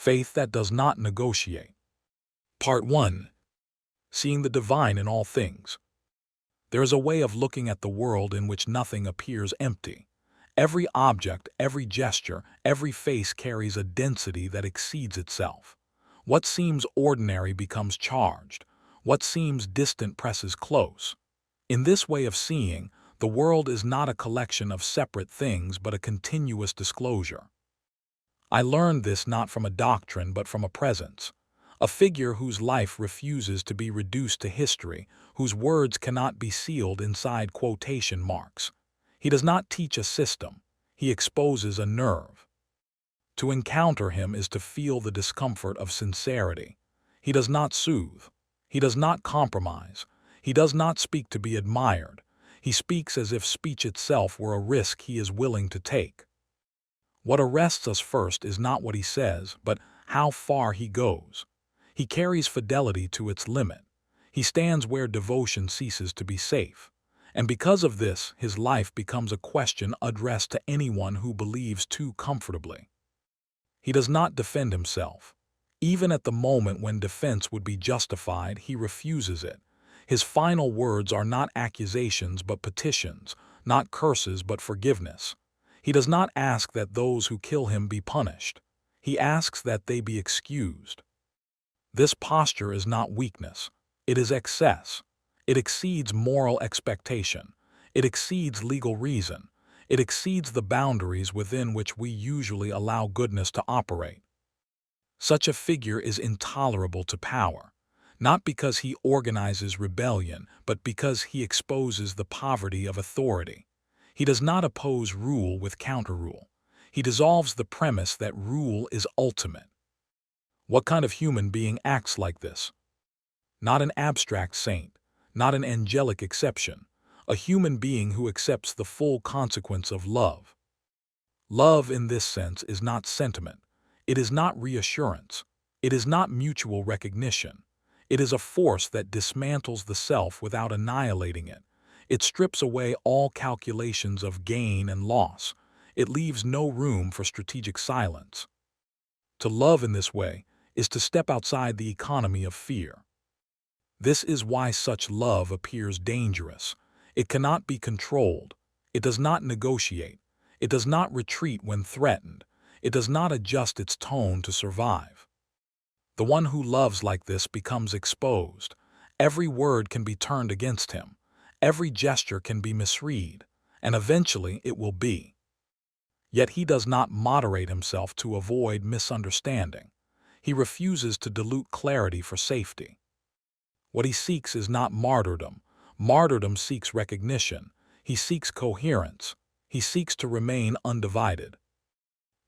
Faith that does not negotiate. Part 1. Seeing the divine in all things. There is a way of looking at the world in which nothing appears empty. Every object, every gesture, every face carries a density that exceeds itself. What seems ordinary becomes charged. What seems distant presses close. In this way of seeing, the world is not a collection of separate things but a continuous disclosure. I learned this not from a doctrine but from a presence. A figure whose life refuses to be reduced to history, whose words cannot be sealed inside quotation marks. He does not teach a system, he exposes a nerve. To encounter him is to feel the discomfort of sincerity. He does not soothe, he does not compromise, he does not speak to be admired. He speaks as if speech itself were a risk he is willing to take. What arrests us first is not what he says, but how far he goes. He carries fidelity to its limit. He stands where devotion ceases to be safe. And because of this, his life becomes a question addressed to anyone who believes too comfortably. He does not defend himself. Even at the moment when defense would be justified, he refuses it. His final words are not accusations but petitions, not curses but forgiveness. He does not ask that those who kill him be punished. He asks that they be excused. This posture is not weakness. It is excess. It exceeds moral expectation. It exceeds legal reason. It exceeds the boundaries within which we usually allow goodness to operate. Such a figure is intolerable to power, not because he organizes rebellion, but because he exposes the poverty of authority. He does not oppose rule with counter-rule. He dissolves the premise that rule is ultimate. What kind of human being acts like this? Not an abstract saint, not an angelic exception, a human being who accepts the full consequence of love. Love in this sense is not sentiment. It is not reassurance. It is not mutual recognition. It is a force that dismantles the self without annihilating it. It strips away all calculations of gain and loss. It leaves no room for strategic silence. To love in this way is to step outside the economy of fear. This is why such love appears dangerous. It cannot be controlled. It does not negotiate. It does not retreat when threatened. It does not adjust its tone to survive. The one who loves like this becomes exposed. Every word can be turned against him. Every gesture can be misread, and eventually it will be. Yet he does not moderate himself to avoid misunderstanding. He refuses to dilute clarity for safety. What he seeks is not martyrdom. Martyrdom seeks recognition. He seeks coherence. He seeks to remain undivided.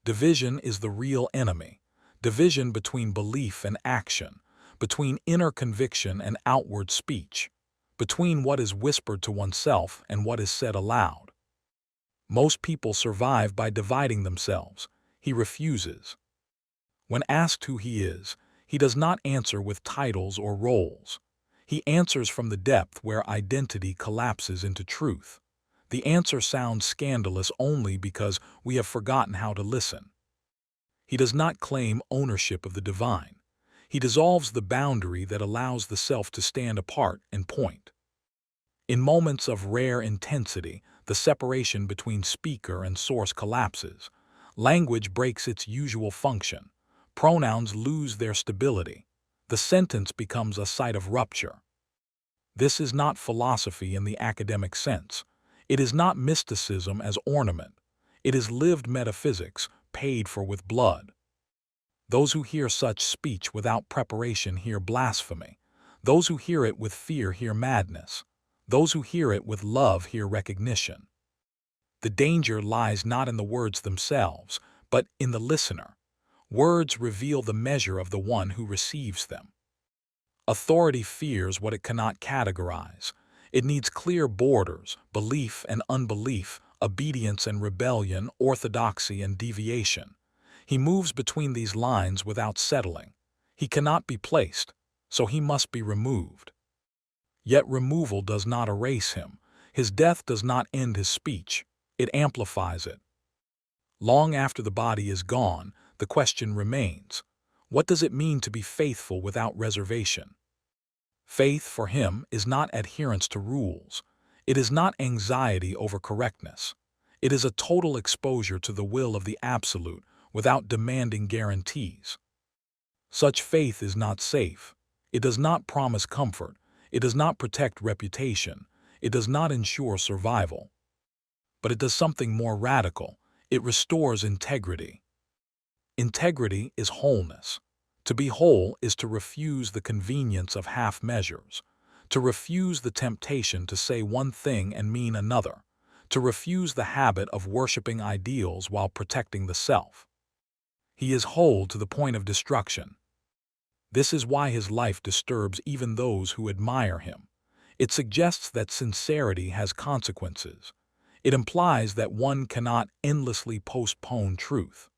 Division is the real enemy. Division between belief and action, between inner conviction and outward speech, between what is whispered to oneself and what is said aloud. Most people survive by dividing themselves. He refuses. When asked who he is, he does not answer with titles or roles. He answers from the depth where identity collapses into truth. The answer sounds scandalous only because we have forgotten how to listen. He does not claim ownership of the divine. He dissolves the boundary that allows the self to stand apart and point. In moments of rare intensity, the separation between speaker and source collapses. Language breaks its usual function. Pronouns lose their stability. The sentence becomes a site of rupture. This is not philosophy in the academic sense. It is not mysticism as ornament. It is lived metaphysics, paid for with blood. Those who hear such speech without preparation hear blasphemy. Those who hear it with fear hear madness. Those who hear it with love hear recognition. The danger lies not in the words themselves, but in the listener. Words reveal the measure of the one who receives them. Authority fears what it cannot categorize. It needs clear borders, belief and unbelief, obedience and rebellion, orthodoxy and deviation. He moves between these lines without settling. He cannot be placed, so he must be removed. Yet removal does not erase him. His death does not end his speech. It amplifies it. Long after the body is gone, the question remains, What does it mean to be faithful without reservation? Faith, for him, is not adherence to rules. It is not anxiety over correctness. It is a total exposure to the will of the Absolute without demanding guarantees. Such faith is not safe. It does not promise comfort. It does not protect reputation. It does not ensure survival. But it does something more radical. It restores integrity. Integrity is wholeness. To be whole is to refuse the convenience of half measures, to refuse the temptation to say one thing and mean another, to refuse the habit of worshiping ideals while protecting the self. He is whole to the point of destruction. This is why his life disturbs even those who admire him. It suggests that sincerity has consequences. It implies that one cannot endlessly postpone truth.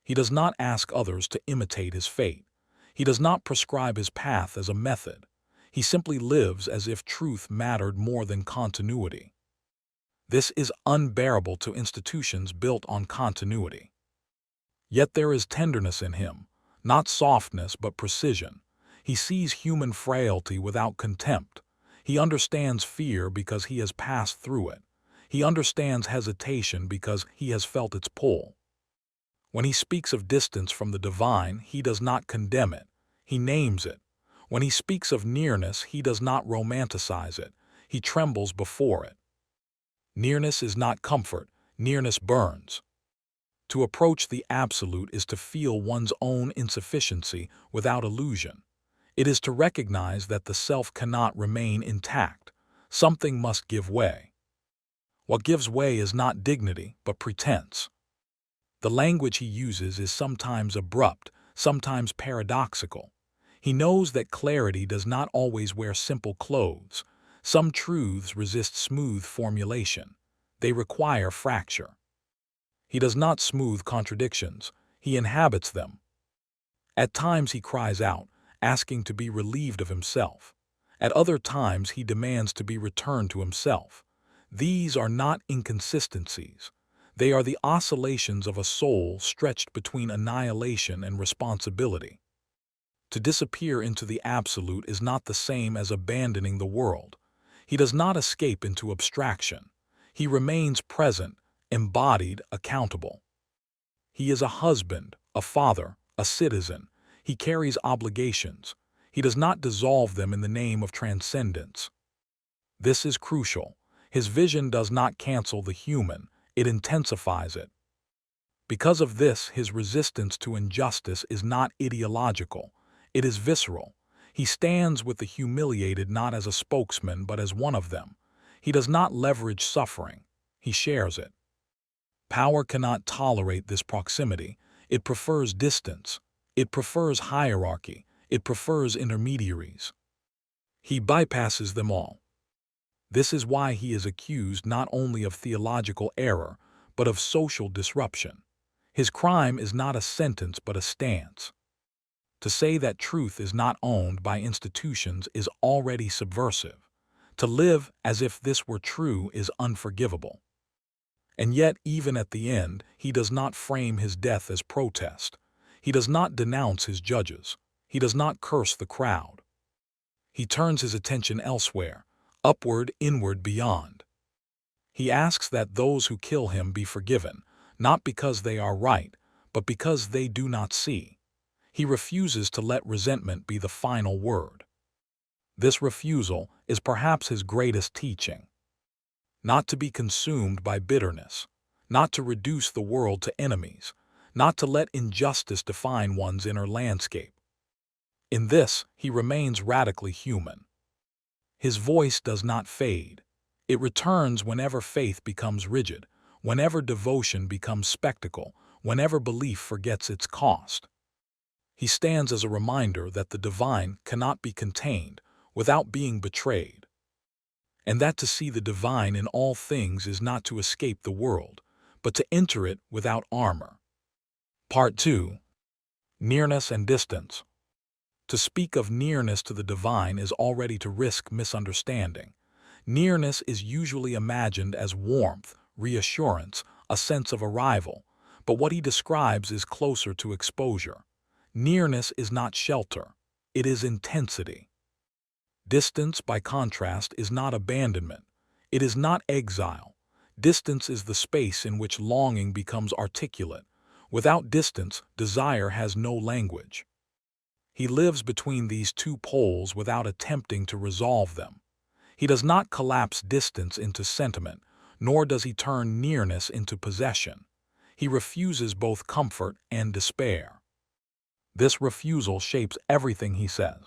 He does not ask others to imitate his fate. He does not prescribe his path as a method. He simply lives as if truth mattered more than continuity. This is unbearable to institutions built on continuity. Yet there is tenderness in him, not softness but precision. He sees human frailty without contempt. He understands fear because he has passed through it. He understands hesitation because he has felt its pull. When he speaks of distance from the divine, he does not condemn it. He names it. When he speaks of nearness, he does not romanticize it. He trembles before it. Nearness is not comfort. Nearness burns. To approach the Absolute is to feel one's own insufficiency without illusion. It is to recognize that the self cannot remain intact. Something must give way. What gives way is not dignity, but pretense. The language he uses is sometimes abrupt, sometimes paradoxical. He knows that clarity does not always wear simple clothes. Some truths resist smooth formulation. They require fracture. He does not smooth contradictions. He inhabits them. At times he cries out, asking to be relieved of himself. At other times he demands to be returned to himself. These are not inconsistencies. They are the oscillations of a soul stretched between annihilation and responsibility. To disappear into the Absolute is not the same as abandoning the world. He does not escape into abstraction. He remains present, embodied, accountable. He is a husband, a father, a citizen. He carries obligations. He does not dissolve them in the name of transcendence. This is crucial. His vision does not cancel the human. It intensifies it. Because of this, his resistance to injustice is not ideological. It is visceral. He stands with the humiliated not as a spokesman but as one of them. He does not leverage suffering. He shares it. Power cannot tolerate this proximity. It prefers distance. It prefers hierarchy. It prefers intermediaries. He bypasses them all. This is why he is accused not only of theological error, but of social disruption. His crime is not a sentence but a stance. To say that truth is not owned by institutions is already subversive. To live as if this were true is unforgivable. And yet, even at the end, he does not frame his death as protest. He does not denounce his judges. He does not curse the crowd. He turns his attention elsewhere, upward, inward, beyond. He asks that those who kill him be forgiven, not because they are right, but because they do not see. He refuses to let resentment be the final word. This refusal is perhaps his greatest teaching. Not to be consumed by bitterness, not to reduce the world to enemies, not to let injustice define one's inner landscape. In this, he remains radically human. His voice does not fade. It returns whenever faith becomes rigid, whenever devotion becomes spectacle, whenever belief forgets its cost. He stands as a reminder that the divine cannot be contained without being betrayed, and that to see the divine in all things is not to escape the world, but to enter it without armor. Part 2. Nearness and distance. To speak of nearness to the divine is already to risk misunderstanding. Nearness is usually imagined as warmth, reassurance, a sense of arrival, but what he describes is closer to exposure. Nearness is not shelter, it is intensity. Distance, by contrast, is not abandonment. It is not exile. Distance is the space in which longing becomes articulate. Without distance, desire has no language. He lives between these two poles without attempting to resolve them. He does not collapse distance into sentiment, nor does he turn nearness into possession. He refuses both comfort and despair. This refusal shapes everything he says.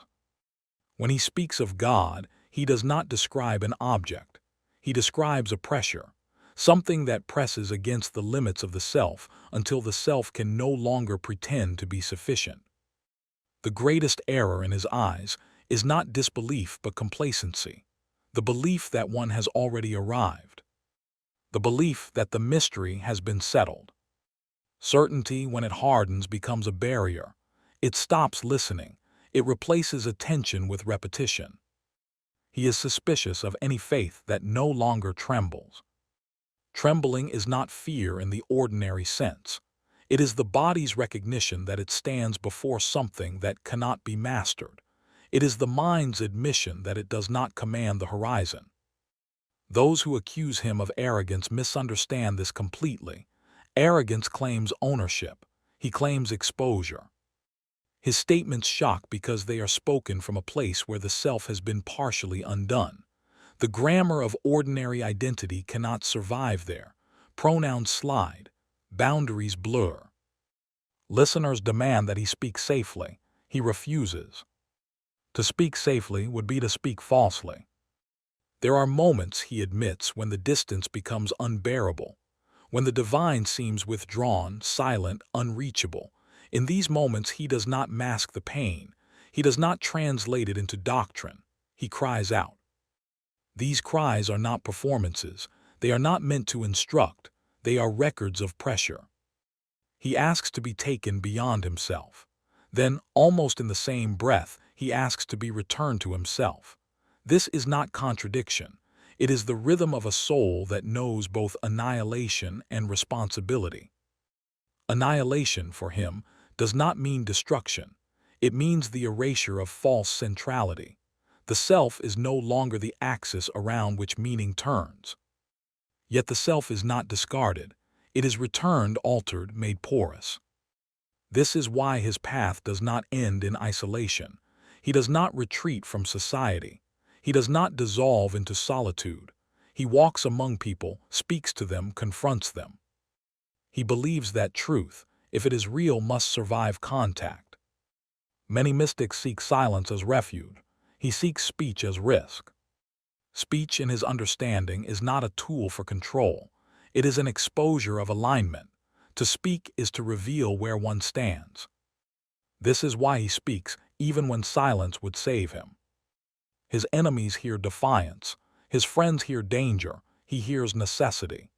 When he speaks of God, he does not describe an object. He describes a pressure, something that presses against the limits of the self until the self can no longer pretend to be sufficient. The greatest error in his eyes is not disbelief but complacency, the belief that one has already arrived, the belief that the mystery has been settled. Certainty, when it hardens, becomes a barrier. It stops listening. It replaces attention with repetition. He is suspicious of any faith that no longer trembles. Trembling is not fear in the ordinary sense. It is the body's recognition that it stands before something that cannot be mastered. It is the mind's admission that it does not command the horizon. Those who accuse him of arrogance misunderstand this completely. Arrogance claims ownership. He claims exposure. His statements shock because they are spoken from a place where the self has been partially undone. The grammar of ordinary identity cannot survive there. Pronouns slide. Boundaries blur. Listeners demand that he speak safely. He refuses. To speak safely would be to speak falsely. There are moments, he admits, when the distance becomes unbearable, when the divine seems withdrawn, silent, unreachable. In these moments, he does not mask the pain. He does not translate it into doctrine. He cries out. These cries are not performances. They are not meant to instruct. They are records of pressure. He asks to be taken beyond himself. Then, almost in the same breath, he asks to be returned to himself. This is not contradiction. It is the rhythm of a soul that knows both annihilation and responsibility. Annihilation, for him, does not mean destruction. It means the erasure of false centrality. The self is no longer the axis around which meaning turns. Yet the self is not discarded. It is returned, altered, made porous. This is why his path does not end in isolation. He does not retreat from society. He does not dissolve into solitude. He walks among people, speaks to them, confronts them. He believes that truth, if it is real, must survive contact. Many mystics seek silence as refuge. He seeks speech as risk. Speech, in his understanding, is not a tool for control. It is an exposure of alignment. To speak is to reveal where one stands. This is why he speaks, even when silence would save him. His enemies hear defiance. His friends hear danger. He hears necessity.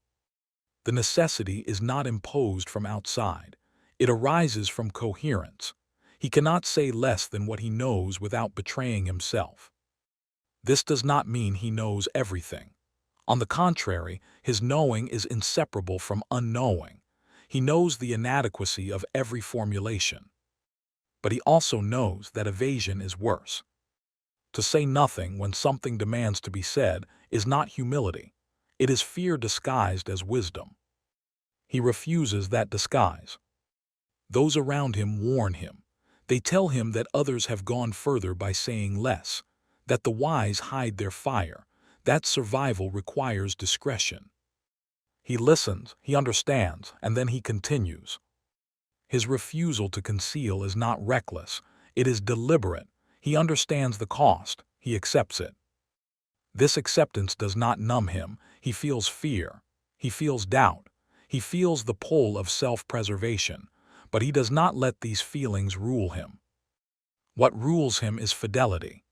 The necessity is not imposed from outside. It arises from coherence. He cannot say less than what he knows without betraying himself. This does not mean he knows everything. On the contrary, his knowing is inseparable from unknowing. He knows the inadequacy of every formulation. But he also knows that evasion is worse. To say nothing when something demands to be said is not humility. It is fear disguised as wisdom. He refuses that disguise. Those around him warn him. They tell him that others have gone further by saying less, that the wise hide their fire, that survival requires discretion. He listens, he understands, and then he continues. His refusal to conceal is not reckless, it is deliberate. He understands the cost, he accepts it. This acceptance does not numb him. He feels fear, he feels doubt, he feels the pull of self-preservation, but he does not let these feelings rule him. What rules him is fidelity.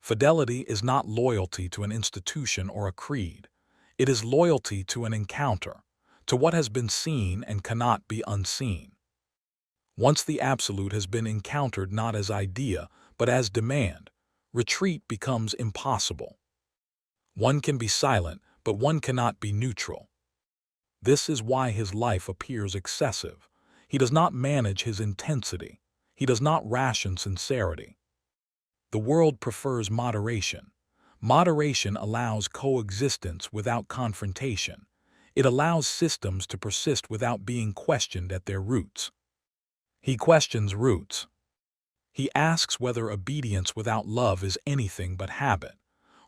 Fidelity is not loyalty to an institution or a creed. It is loyalty to an encounter, to what has been seen and cannot be unseen. Once the absolute has been encountered not as idea, but as demand, retreat becomes impossible. One can be silent, but one cannot be neutral. This is why his life appears excessive. He does not manage his intensity. He does not ration sincerity. The world prefers moderation. Moderation allows coexistence without confrontation. It allows systems to persist without being questioned at their roots. He questions roots. He asks whether obedience without love is anything but habit,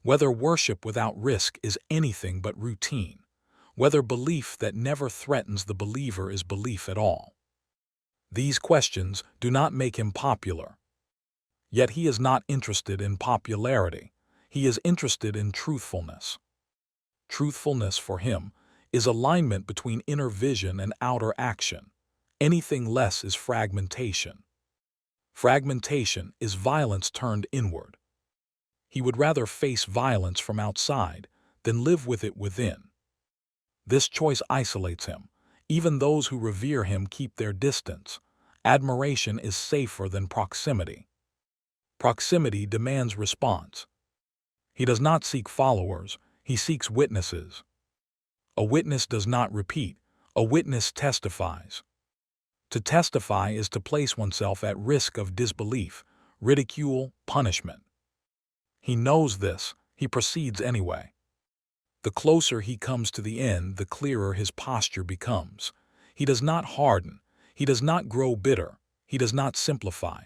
whether worship without risk is anything but routine, whether belief that never threatens the believer is belief at all. These questions do not make him popular. Yet he is not interested in popularity. He is interested in truthfulness. Truthfulness for him is alignment between inner vision and outer action. Anything less is fragmentation. Fragmentation is violence turned inward. He would rather face violence from outside than live with it within. This choice isolates him. Even those who revere him keep their distance. Admiration is safer than proximity. Proximity demands response. He does not seek followers, he seeks witnesses. A witness does not repeat, a witness testifies. To testify is to place oneself at risk of disbelief, ridicule, punishment. He knows this, he proceeds anyway. The closer he comes to the end, the clearer his posture becomes. He does not harden, he does not grow bitter, he does not simplify.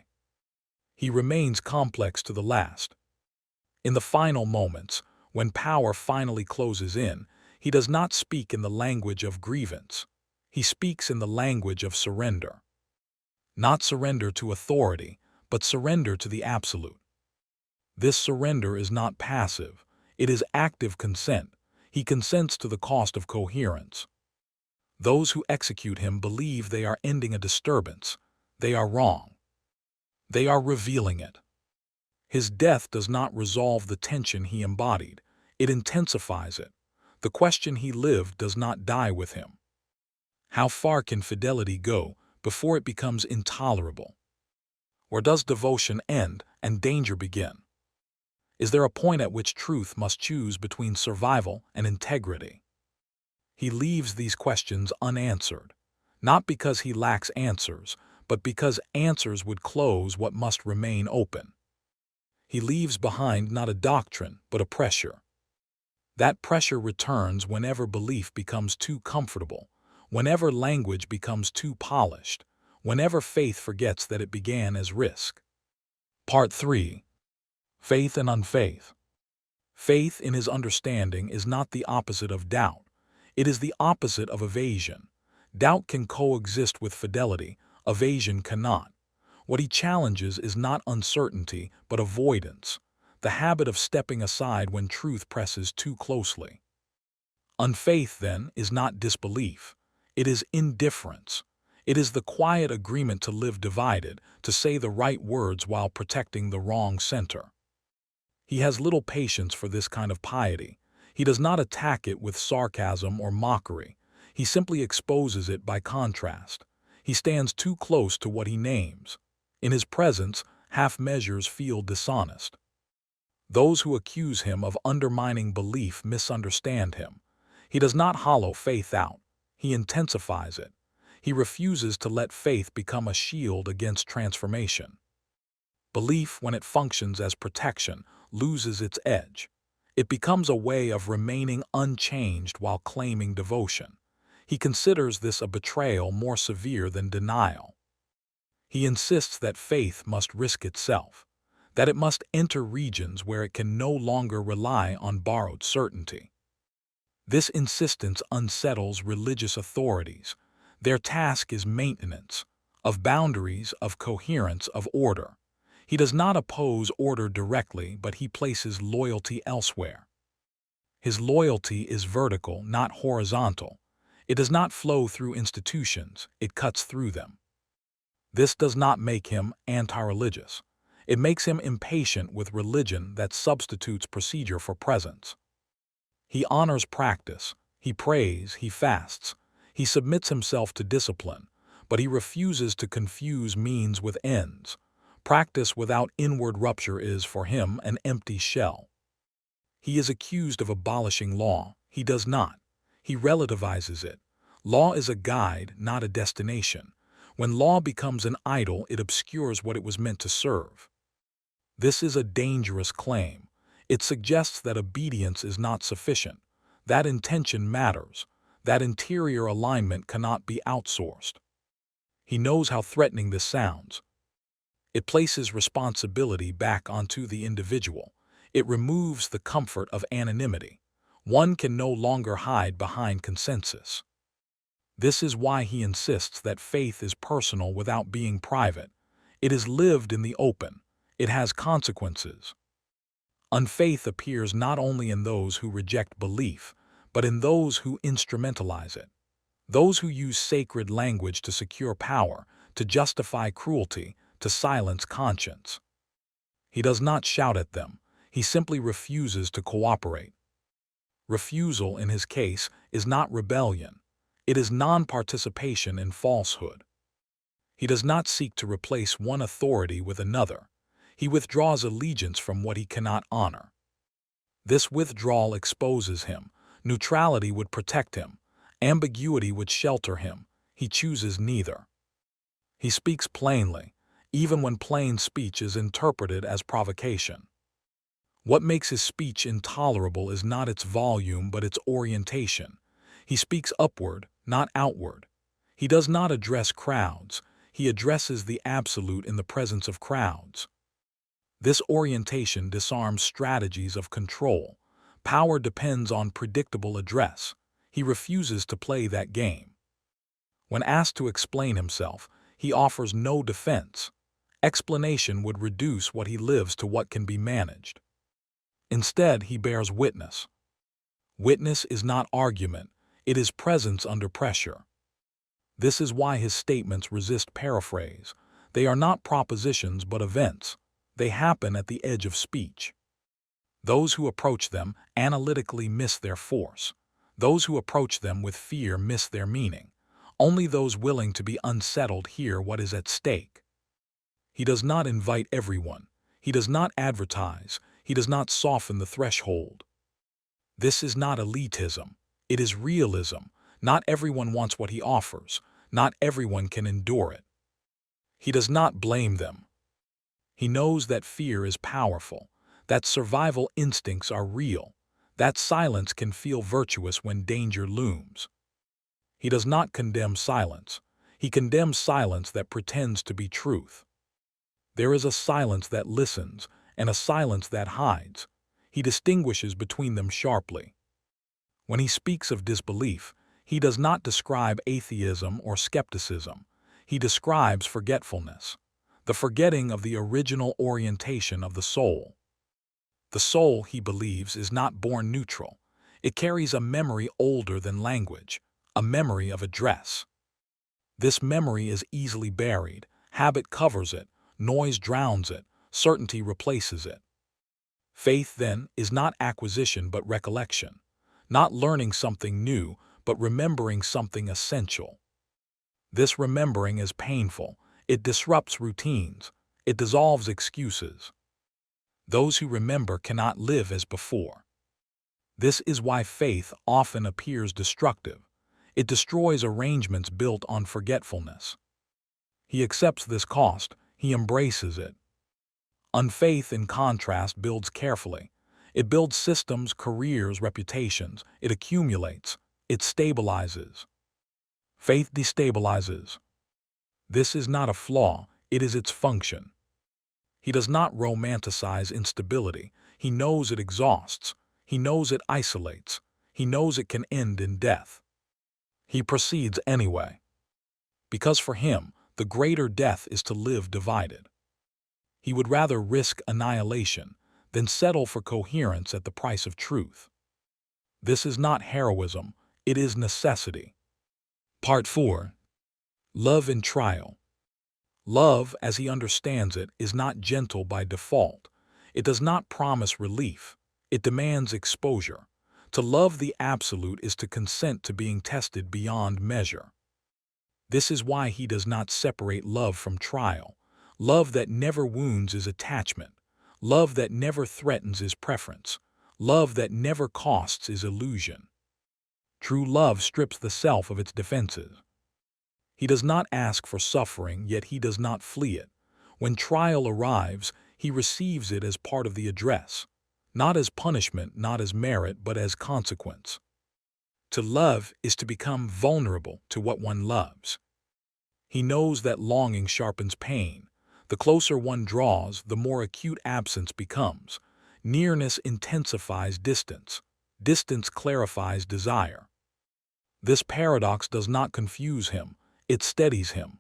He remains complex to the last. In the final moments, when power finally closes in, he does not speak in the language of grievance. He speaks in the language of surrender. Not surrender to authority, but surrender to the absolute. This surrender is not passive, it is active consent. He consents to the cost of coherence. Those who execute him believe they are ending a disturbance. They are wrong. They are revealing it. His death does not resolve the tension he embodied, it intensifies it. The question he lived does not die with him. How far can fidelity go before it becomes intolerable? Or does devotion end and danger begin? Is there a point at which truth must choose between survival and integrity? He leaves these questions unanswered, not because he lacks answers, but because answers would close what must remain open. He leaves behind not a doctrine, but a pressure. That pressure returns whenever belief becomes too comfortable, whenever language becomes too polished, whenever faith forgets that it began as risk. Part 3. Faith and unfaith. Faith in his understanding is not the opposite of doubt. It is the opposite of evasion. Doubt can coexist with fidelity, evasion cannot. What he challenges is not uncertainty, but avoidance, the habit of stepping aside when truth presses too closely. Unfaith, then, is not disbelief. It is indifference. It is the quiet agreement to live divided, to say the right words while protecting the wrong center. He has little patience for this kind of piety. He does not attack it with sarcasm or mockery. He simply exposes it by contrast. He stands too close to what he names. In his presence, half measures feel dishonest. Those who accuse him of undermining belief misunderstand him. He does not hollow faith out. He intensifies it. He refuses to let faith become a shield against transformation. Belief, when it functions as protection, loses its edge. It becomes a way of remaining unchanged while claiming devotion. He considers this a betrayal more severe than denial. He insists that faith must risk itself, that it must enter regions where it can no longer rely on borrowed certainty. This insistence unsettles religious authorities. Their task is maintenance, of boundaries, of coherence, of order. He does not oppose order directly, but he places loyalty elsewhere. His loyalty is vertical, not horizontal. It does not flow through institutions, it cuts through them. This does not make him anti-religious. It makes him impatient with religion that substitutes procedure for presence. He honors practice, he prays, he fasts, he submits himself to discipline, but he refuses to confuse means with ends. Practice without inward rupture is, for him, an empty shell. He is accused of abolishing law. He does not. He relativizes it. Law is a guide, not a destination. When law becomes an idol, it obscures what it was meant to serve. This is a dangerous claim. It suggests that obedience is not sufficient, that intention matters, that interior alignment cannot be outsourced. He knows how threatening this sounds. It places responsibility back onto the individual. It removes the comfort of anonymity. One can no longer hide behind consensus. This is why he insists that faith is personal without being private. It is lived in the open. It has consequences. Unfaith appears not only in those who reject belief, but in those who instrumentalize it. Those who use sacred language to secure power, to justify cruelty, to silence conscience. He does not shout at them. He simply refuses to cooperate. Refusal, in his case, is not rebellion. It is non-participation in falsehood. He does not seek to replace one authority with another. He withdraws allegiance from what he cannot honor. This withdrawal exposes him. Neutrality would protect him. Ambiguity would shelter him. He chooses neither. He speaks plainly, even when plain speech is interpreted as provocation. What makes his speech intolerable is not its volume but its orientation. He speaks upward, not outward. He does not address crowds. He addresses the absolute in the presence of crowds. This orientation disarms strategies of control. Power depends on predictable address. He refuses to play that game. When asked to explain himself, he offers no defense. Explanation would reduce what he lives to what can be managed. Instead, he bears witness. Witness is not argument. It is presence under pressure. This is why his statements resist paraphrase. They are not propositions but events. They happen at the edge of speech. Those who approach them analytically miss their force. Those who approach them with fear miss their meaning. Only those willing to be unsettled hear what is at stake. He does not invite everyone. He does not advertise. He does not soften the threshold. This is not elitism. It is realism. Not everyone wants what he offers. Not everyone can endure it. He does not blame them. He knows that fear is powerful, that survival instincts are real, that silence can feel virtuous when danger looms. He does not condemn silence. He condemns silence that pretends to be truth. There is a silence that listens and a silence that hides. He distinguishes between them sharply. When he speaks of disbelief, he does not describe atheism or skepticism. He describes forgetfulness, the forgetting of the original orientation of the soul. The soul, he believes, is not born neutral. It carries a memory older than language, a memory of address. This memory is easily buried. Habit covers it, noise drowns it, certainty replaces it. Faith, then, is not acquisition but recollection, not learning something new but remembering something essential. This remembering is painful. It disrupts routines. It dissolves excuses. Those who remember cannot live as before. This is why faith often appears destructive. It destroys arrangements built on forgetfulness. He accepts this cost. He embraces it. Unfaith, in contrast, builds carefully. It builds systems, careers, reputations. It accumulates. It stabilizes. Faith destabilizes. This is not a flaw. It is its function. He does not romanticize instability. He knows it exhausts. He knows it isolates. He knows it can end in death. He proceeds anyway. Because for him, the greater death is to live divided. He would rather risk annihilation than settle for coherence at the price of truth. This is not heroism. It is necessity. Part 4. Love in Trial. Love, as he understands it, is not gentle by default. It does not promise relief. It demands exposure. To love the absolute is to consent to being tested beyond measure. This is why he does not separate love from trial. Love that never wounds is attachment. Love that never threatens is preference. Love that never costs is illusion. True love strips the self of its defenses. He does not ask for suffering, yet he does not flee it. When trial arrives, he receives it as part of the address, not as punishment, not as merit, but as consequence. To love is to become vulnerable to what one loves. He knows that longing sharpens pain. The closer one draws, the more acute absence becomes. Nearness intensifies distance. Distance clarifies desire. This paradox does not confuse him, it steadies him.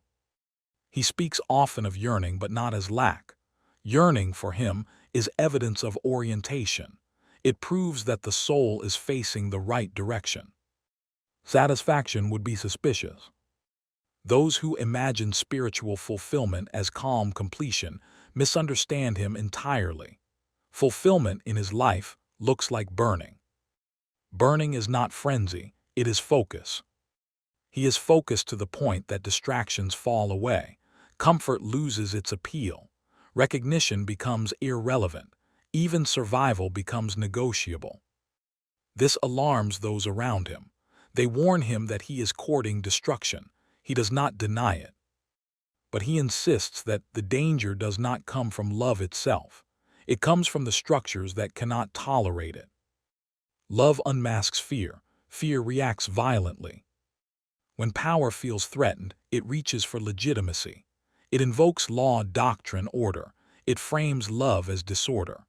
He speaks often of yearning, but not as lack. Yearning, for him, is evidence of orientation. It proves that the soul is facing the right direction. Satisfaction would be suspicious. Those who imagine spiritual fulfillment as calm completion misunderstand him entirely. Fulfillment in his life looks like burning. Burning is not frenzy, it is focus. He is focused to the point that distractions fall away. Comfort loses its appeal. Recognition becomes irrelevant. Even survival becomes negotiable. This alarms those around him. They warn him that he is courting destruction. He does not deny it. But he insists that the danger does not come from love itself. It comes from the structures that cannot tolerate it. Love unmasks fear. Fear reacts violently. When power feels threatened, it reaches for legitimacy. It invokes law, doctrine, order. It frames love as disorder.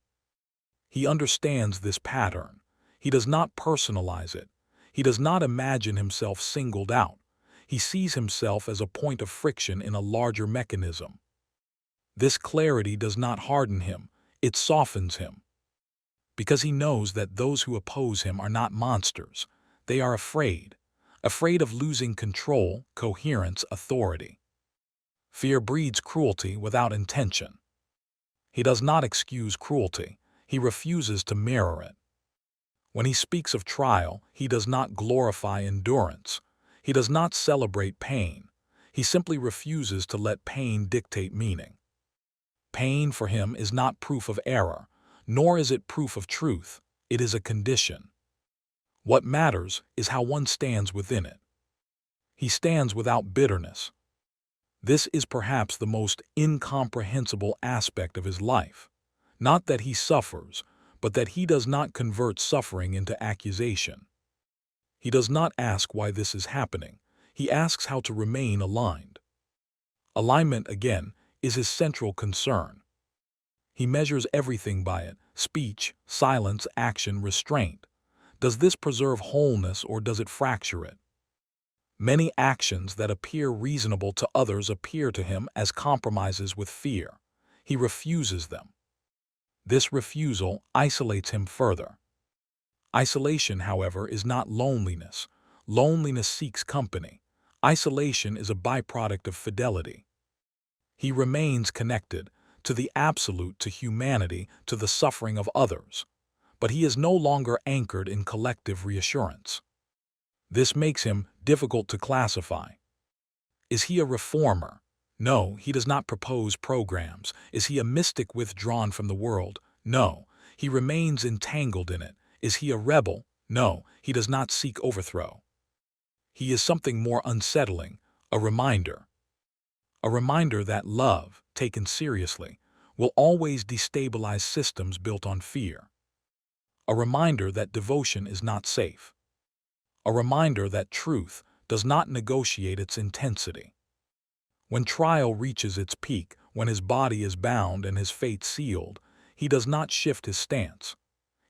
He understands this pattern. He does not personalize it. He does not imagine himself singled out. He sees himself as a point of friction in a larger mechanism. This clarity does not harden him, it softens him. Because he knows that those who oppose him are not monsters. They are afraid of losing control, coherence, authority. Fear breeds cruelty without intention. He does not excuse cruelty. He refuses to mirror it. When he speaks of trial, he does not glorify endurance. He does not celebrate pain. He simply refuses to let pain dictate meaning. Pain for him is not proof of error, nor is it proof of truth. It is a condition. What matters is how one stands within it. He stands without bitterness. This is perhaps the most incomprehensible aspect of his life. Not that he suffers, but that he does not convert suffering into accusation. He does not ask why this is happening. He asks how to remain aligned. Alignment, again, is his central concern. He measures everything by it: speech, silence, action, restraint. Does this preserve wholeness or does it fracture it? Many actions that appear reasonable to others appear to him as compromises with fear. He refuses them. This refusal isolates him further. Isolation, however, is not loneliness. Loneliness seeks company. Isolation is a byproduct of fidelity. He remains connected to the absolute, to humanity, to the suffering of others. But he is no longer anchored in collective reassurance. This makes him difficult to classify. Is he a reformer? No, he does not propose programs. Is he a mystic withdrawn from the world? No, he remains entangled in it. Is he a rebel? No, he does not seek overthrow. He is something more unsettling, a reminder. A reminder that love, taken seriously, will always destabilize systems built on fear. A reminder that devotion is not safe. A reminder that truth does not negotiate its intensity. When trial reaches its peak, when his body is bound and his fate sealed, he does not shift his stance.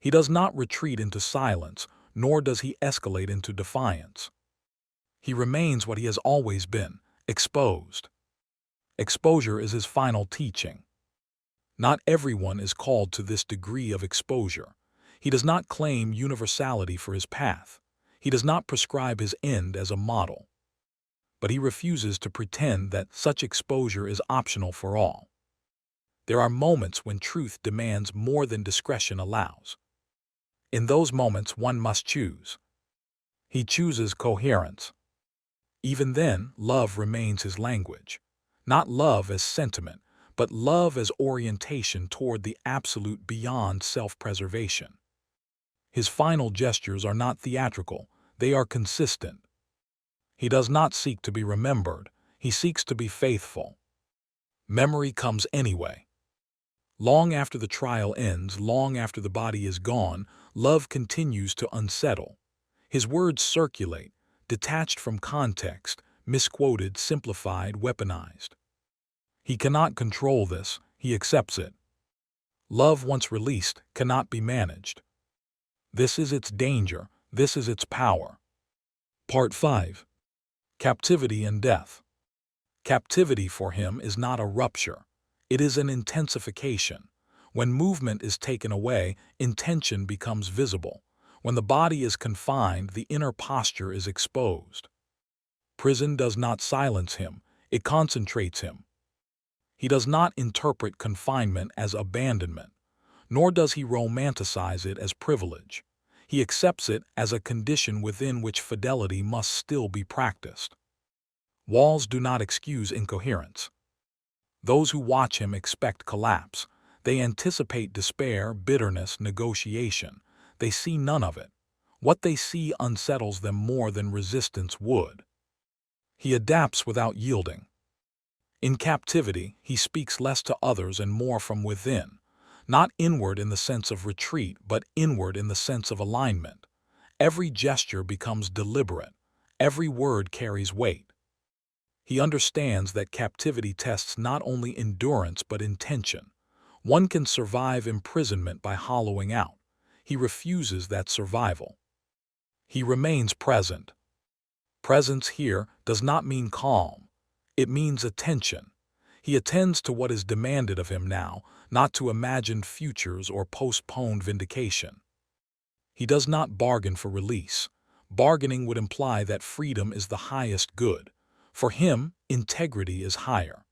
He does not retreat into silence, nor does he escalate into defiance. He remains what he has always been: exposed. Exposure is his final teaching. Not everyone is called to this degree of exposure. He does not claim universality for his path. He does not prescribe his end as a model. But he refuses to pretend that such exposure is optional for all. There are moments when truth demands more than discretion allows. In those moments, one must choose. He chooses coherence. Even then, love remains his language. Not love as sentiment, but love as orientation toward the absolute beyond self-preservation. His final gestures are not theatrical, they are consistent. He does not seek to be remembered, he seeks to be faithful. Memory comes anyway. Long after the trial ends, long after the body is gone, love continues to unsettle. His words circulate, detached from context, misquoted, simplified, weaponized. He cannot control this, he accepts it. Love, once released, cannot be managed. This is its danger, this is its power. Part 5. Captivity and Death. Captivity for him is not a rupture, it is an intensification. When movement is taken away, intention becomes visible. When the body is confined, the inner posture is exposed. Prison does not silence him, it concentrates him. He does not interpret confinement as abandonment, nor does he romanticize it as privilege. He accepts it as a condition within which fidelity must still be practiced. Walls do not excuse incoherence. Those who watch him expect collapse. They anticipate despair, bitterness, negotiation. They see none of it. What they see unsettles them more than resistance would. He adapts without yielding. In captivity, he speaks less to others and more from within, not inward in the sense of retreat, but inward in the sense of alignment. Every gesture becomes deliberate. Every word carries weight. He understands that captivity tests not only endurance but intention. One can survive imprisonment by hollowing out. He refuses that survival. He remains present. Presence here does not mean calm. It means attention. He attends to what is demanded of him now, not to imagined futures or postponed vindication. He does not bargain for release. Bargaining would imply that freedom is the highest good. For him, integrity is higher.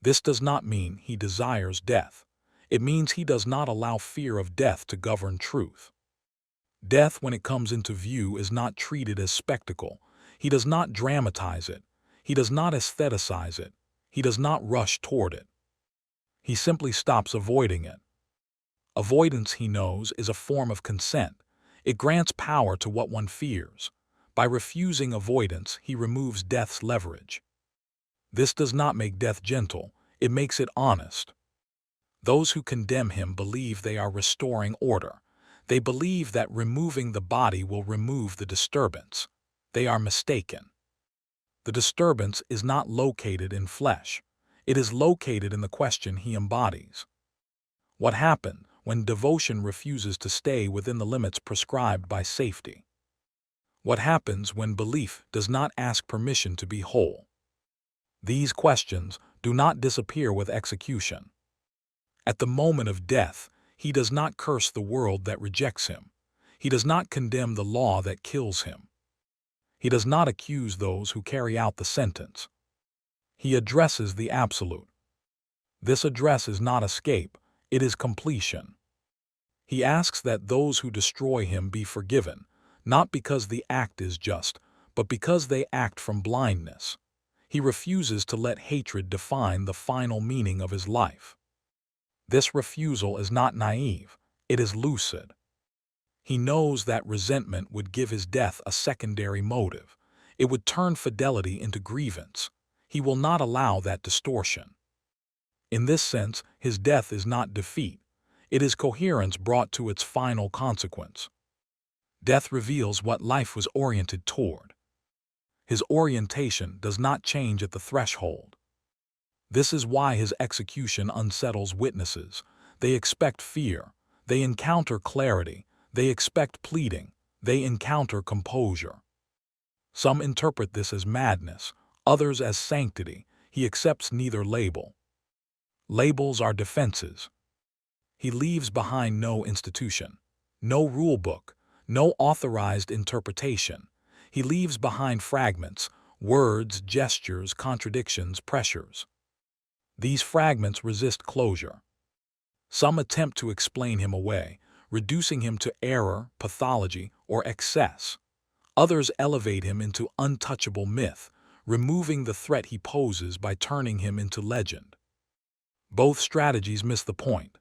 This does not mean he desires death. It means he does not allow fear of death to govern truth. Death, when it comes into view, is not treated as spectacle. He does not dramatize it. He does not aestheticize it. He does not rush toward it. He simply stops avoiding it. Avoidance, he knows, is a form of consent. It grants power to what one fears. By refusing avoidance, he removes death's leverage. This does not make death gentle, it makes it honest. Those who condemn him believe they are restoring order. They believe that removing the body will remove the disturbance. They are mistaken. The disturbance is not located in flesh. It is located in the question he embodies. What happened when devotion refuses to stay within the limits prescribed by safety? What happens when belief does not ask permission to be whole? These questions do not disappear with execution. At the moment of death, he does not curse the world that rejects him. He does not condemn the law that kills him. He does not accuse those who carry out the sentence. He addresses the absolute. This address is not escape, it is completion. He asks that those who destroy him be forgiven, not because the act is just, but because they act from blindness. He refuses to let hatred define the final meaning of his life. This refusal is not naive, it is lucid. He knows that resentment would give his death a secondary motive. It would turn fidelity into grievance. He will not allow that distortion. In this sense, his death is not defeat. It is coherence brought to its final consequence. Death reveals what life was oriented toward. His orientation does not change at the threshold. This is why his execution unsettles witnesses. They expect fear. They encounter clarity. They expect pleading. They encounter composure. Some interpret this as madness, others as sanctity. He accepts neither label. Labels are defenses. He leaves behind no institution, no rule book, no authorized interpretation. He leaves behind fragments, words, gestures, contradictions, pressures. These fragments resist closure. Some attempt to explain him away, reducing him to error, pathology, or excess. Others elevate him into untouchable myth, removing the threat he poses by turning him into legend. Both strategies miss the point.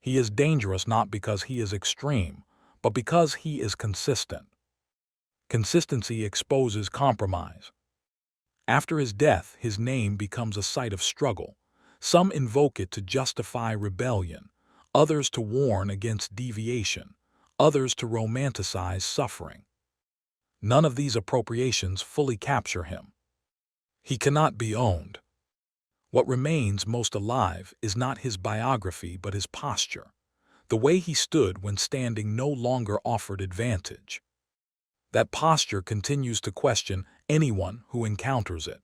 He is dangerous not because he is extreme, but because he is consistent. Consistency exposes compromise. After his death, his name becomes a site of struggle. Some invoke it to justify rebellion, others to warn against deviation, others to romanticize suffering. None of these appropriations fully capture him. He cannot be owned. What remains most alive is not his biography but his posture, the way he stood when standing no longer offered advantage. That posture continues to question anyone who encounters it.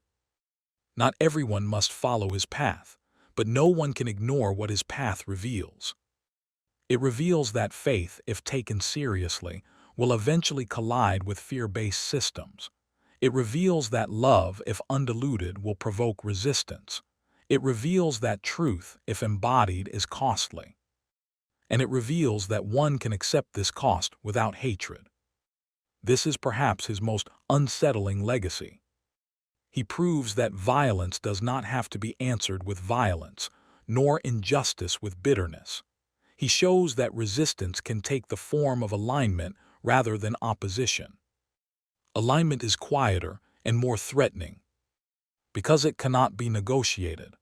Not everyone must follow his path, but no one can ignore what his path reveals. It reveals that faith, if taken seriously, will eventually collide with fear-based systems. It reveals that love, if undiluted, will provoke resistance. It reveals that truth, if embodied, is costly. And it reveals that one can accept this cost without hatred. This is perhaps his most unsettling legacy. He proves that violence does not have to be answered with violence, nor injustice with bitterness. He shows that resistance can take the form of alignment rather than opposition. Alignment is quieter and more threatening, because it cannot be negotiated.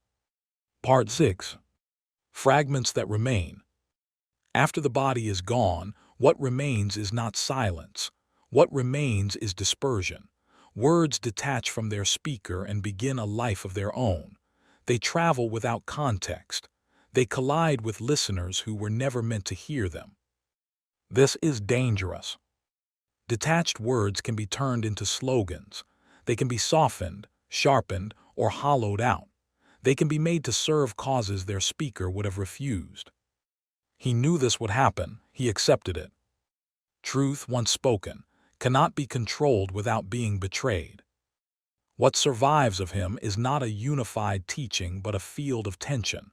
Part 6. Fragments that remain. After the body is gone, what remains is not silence. What remains is dispersion. Words detach from their speaker and begin a life of their own. They travel without context. They collide with listeners who were never meant to hear them. This is dangerous. Detached words can be turned into slogans. They can be softened, sharpened, or hollowed out. They can be made to serve causes their speaker would have refused. He knew this would happen. He accepted it. Truth, once spoken, cannot be controlled without being betrayed. What survives of him is not a unified teaching but a field of tension.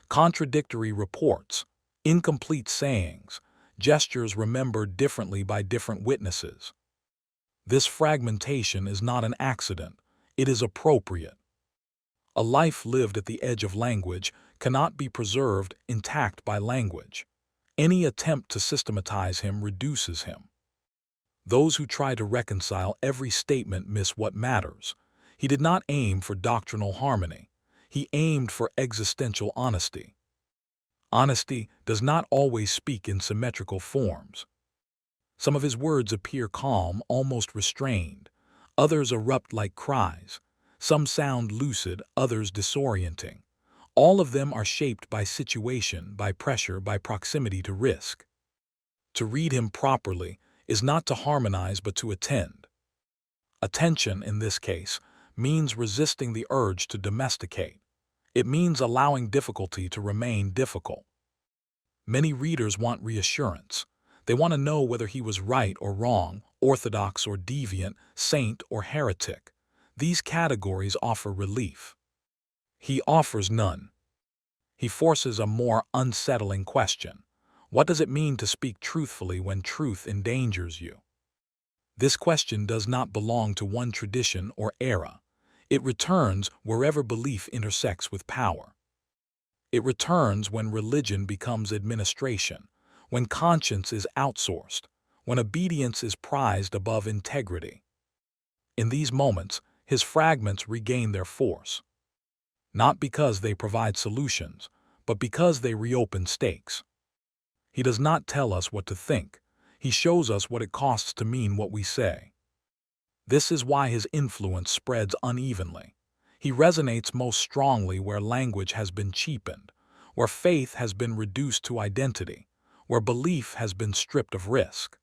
Contradictory reports, incomplete sayings, gestures remembered differently by different witnesses. This fragmentation is not an accident, it is appropriate. A life lived at the edge of language cannot be preserved intact by language. Any attempt to systematize him reduces him. Those who try to reconcile every statement miss what matters. He did not aim for doctrinal harmony. He aimed for existential honesty. Honesty does not always speak in symmetrical forms. Some of his words appear calm, almost restrained. Others erupt like cries. Some sound lucid, others disorienting. All of them are shaped by situation, by pressure, by proximity to risk. To read him properly is not to harmonize but to attend. Attention, in this case, means resisting the urge to domesticate. It means allowing difficulty to remain difficult. Many readers want reassurance. They want to know whether he was right or wrong, orthodox or deviant, saint or heretic. These categories offer relief. He offers none. He forces a more unsettling question. What does it mean to speak truthfully when truth endangers you? This question does not belong to one tradition or era. It returns wherever belief intersects with power. It returns when religion becomes administration, when conscience is outsourced, when obedience is prized above integrity. In these moments, his fragments regain their force. Not because they provide solutions, but because they reopen stakes. He does not tell us what to think. He shows us what it costs to mean what we say. This is why his influence spreads unevenly. He resonates most strongly where language has been cheapened, where faith has been reduced to identity, where belief has been stripped of risk.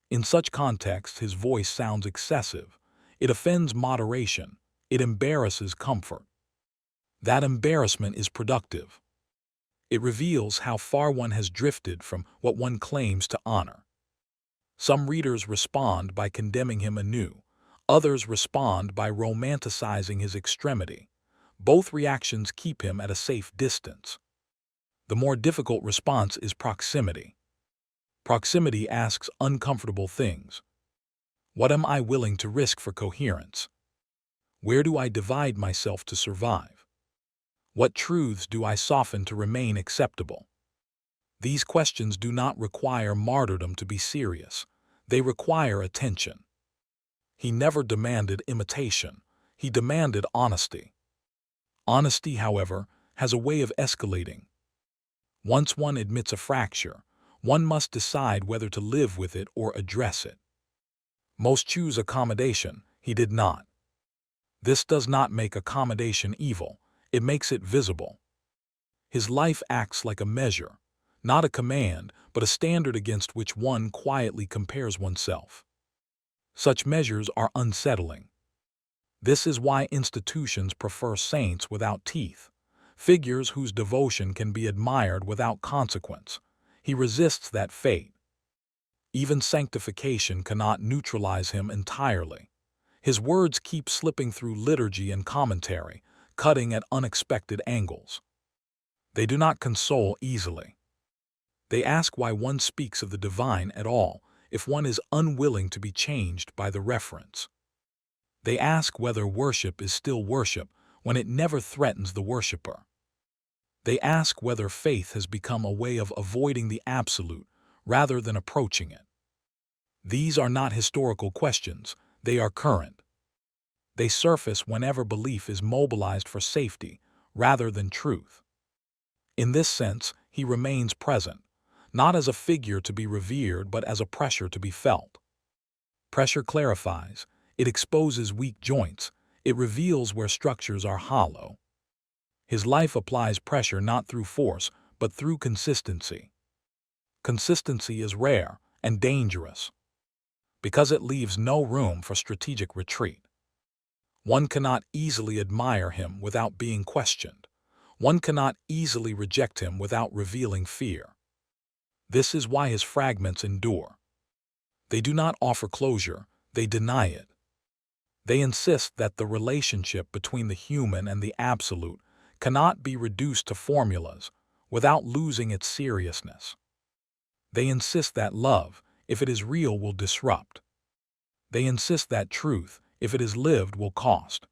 In such contexts, his voice sounds excessive. It offends moderation. It embarrasses comfort. That embarrassment is productive. It reveals how far one has drifted from what one claims to honor. Some readers respond by condemning him anew. Others respond by romanticizing his extremity. Both reactions keep him at a safe distance. The more difficult response is proximity. Proximity asks uncomfortable things. What am I willing to risk for coherence? Where do I divide myself to survive? What truths do I soften to remain acceptable? These questions do not require martyrdom to be serious. They require attention. He never demanded imitation. He demanded honesty. Honesty, however, has a way of escalating. Once one admits a fracture, one must decide whether to live with it or address it. Most choose accommodation. He did not. This does not make accommodation evil. It makes it visible. His life acts like a measure, not a command, but a standard against which one quietly compares oneself. Such measures are unsettling. This is why institutions prefer saints without teeth, figures whose devotion can be admired without consequence. He resists that fate. Even sanctification cannot neutralize him entirely. His words keep slipping through liturgy and commentary, cutting at unexpected angles. They do not console easily. They ask why one speaks of the divine at all if one is unwilling to be changed by the reference. They ask whether worship is still worship when it never threatens the worshiper. They ask whether faith has become a way of avoiding the absolute rather than approaching it. These are not historical questions, they are current. They surface whenever belief is mobilized for safety rather than truth. In this sense, he remains present, not as a figure to be revered but as a pressure to be felt. Pressure clarifies, it exposes weak joints, it reveals where structures are hollow. His life applies pressure not through force but through consistency. Consistency is rare and dangerous because it leaves no room for strategic retreat. One cannot easily admire him without being questioned. One cannot easily reject him without revealing fear. This is why his fragments endure. They do not offer closure, they deny it. They insist that the relationship between the human and the absolute cannot be reduced to formulas without losing its seriousness. They insist that love, if it is real, will disrupt. They insist that truth, if it is lived, will cost.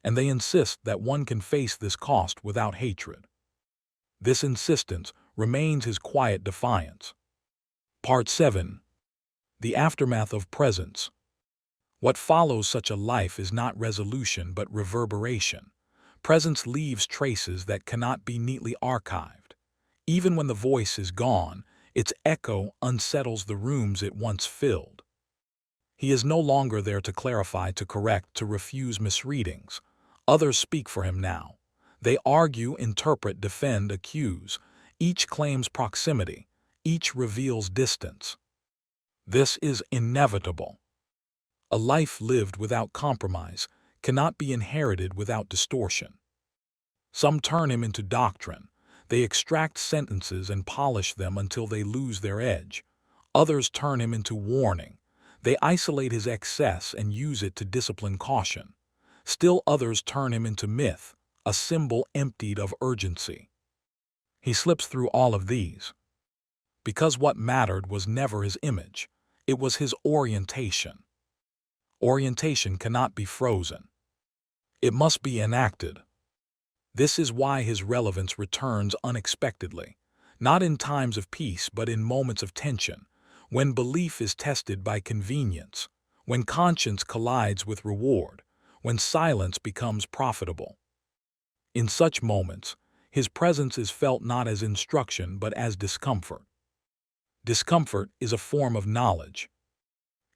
And they insist that one can face this cost without hatred. This insistence remains his quiet defiance. Part 7. The Aftermath of Presence. What follows such a life is not resolution but reverberation. Presence leaves traces that cannot be neatly archived. Even when the voice is gone, its echo unsettles the rooms it once filled. He is no longer there to clarify, to correct, to refuse misreadings. Others speak for him now. They argue, interpret, defend, accuse. Each claims proximity. Each reveals distance. This is inevitable. A life lived without compromise cannot be inherited without distortion. Some turn him into doctrine. They extract sentences and polish them until they lose their edge. Others turn him into warning. They isolate his excess and use it to discipline caution. Still others turn him into myth, a symbol emptied of urgency. He slips through all of these. Because what mattered was never his image, it was his orientation. Orientation cannot be frozen. It must be enacted. This is why his relevance returns unexpectedly, not in times of peace but in moments of tension, when belief is tested by convenience, when conscience collides with reward, when silence becomes profitable. In such moments, his presence is felt not as instruction but as discomfort. Discomfort is a form of knowledge.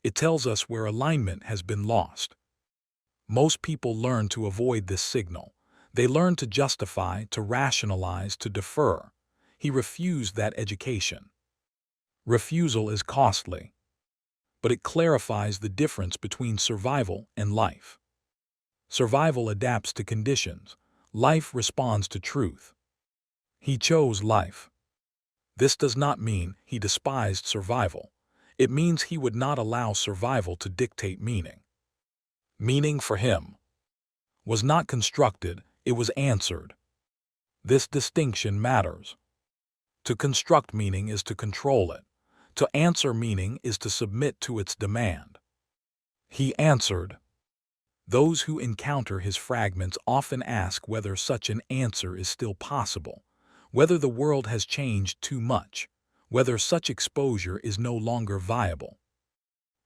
It tells us where alignment has been lost. Most people learn to avoid this signal. They learn to justify, to rationalize, to defer. He refused that education. Refusal is costly, but it clarifies the difference between survival and life. Survival adapts to conditions. Life responds to truth. He chose life. This does not mean he despised survival. It means he would not allow survival to dictate meaning. Meaning for him was not constructed, it was answered. This distinction matters. To construct meaning is to control it. To answer meaning is to submit to its demand. He answered. Those who encounter his fragments often ask whether such an answer is still possible, whether the world has changed too much, whether such exposure is no longer viable.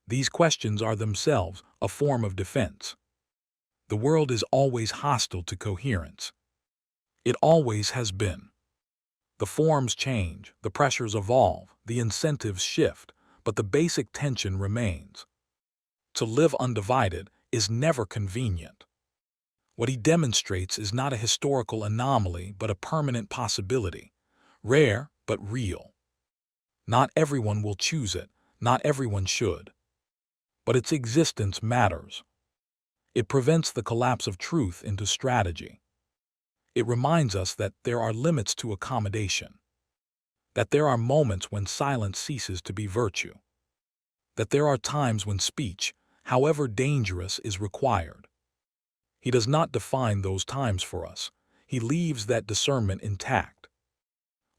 These questions are themselves a form of defense. The world is always hostile to coherence. It always has been. The forms change, the pressures evolve, the incentives shift, but the basic tension remains. To live undivided is never convenient. What he demonstrates is not a historical anomaly but a permanent possibility, rare but real. Not everyone will choose it, not everyone should. But its existence matters. It prevents the collapse of truth into strategy. It reminds us that there are limits to accommodation, that there are moments when silence ceases to be virtue, that there are times when speech, however dangerous, is required. He does not define those times for us. He leaves that discernment intact.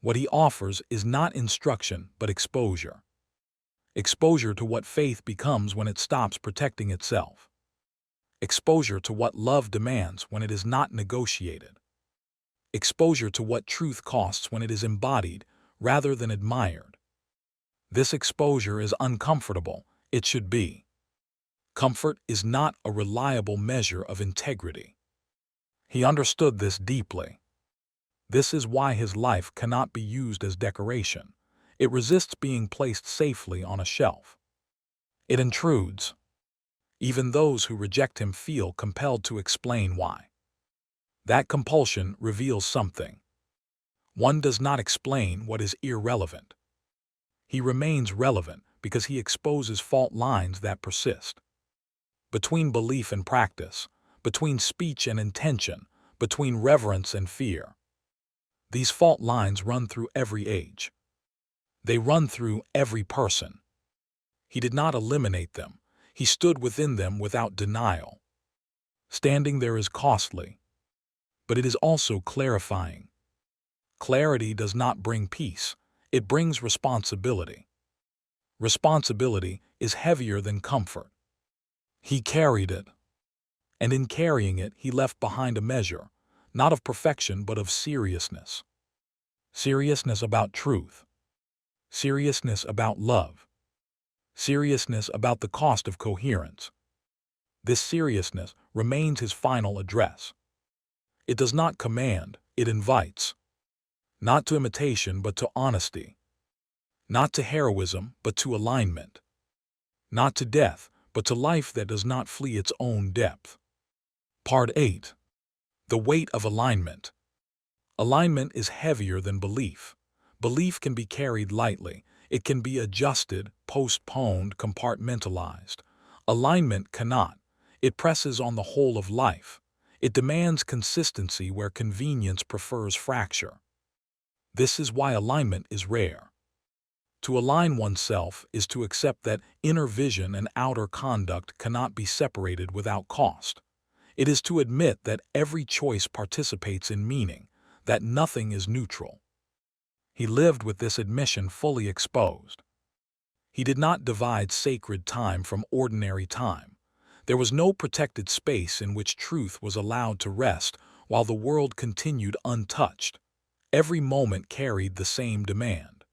What he offers is not instruction but exposure. Exposure to what faith becomes when it stops protecting itself. Exposure to what love demands when it is not negotiated. Exposure to what truth costs when it is embodied rather than admired. This exposure is uncomfortable. It should be. Comfort is not a reliable measure of integrity. He understood this deeply. This is why his life cannot be used as decoration. It resists being placed safely on a shelf. It intrudes. Even those who reject him feel compelled to explain why. That compulsion reveals something. One does not explain what is irrelevant. He remains relevant because he exposes fault lines that persist. Between belief and practice, between speech and intention, between reverence and fear. These fault lines run through every age. They run through every person. He did not eliminate them. He stood within them without denial. Standing there is costly, but it is also clarifying. Clarity does not bring peace. It brings responsibility. Responsibility is heavier than comfort. He carried it, and in carrying it he left behind a measure, not of perfection but of seriousness. Seriousness about truth. Seriousness about love. Seriousness about the cost of coherence. This seriousness remains his final address. It does not command, it invites. Not to imitation but to honesty. Not to heroism but to alignment. Not to death but to life that does not flee its own depth. Part 8. The weight of alignment. Alignment is heavier than belief. Belief can be carried lightly. It can be adjusted, postponed, compartmentalized. Alignment cannot. It presses on the whole of life. It demands consistency where convenience prefers fracture. This is why alignment is rare. To align oneself is to accept that inner vision and outer conduct cannot be separated without cost. It is to admit that every choice participates in meaning, that nothing is neutral. He lived with this admission fully exposed. He did not divide sacred time from ordinary time. There was no protected space in which truth was allowed to rest while the world continued untouched. Every moment carried the same demand.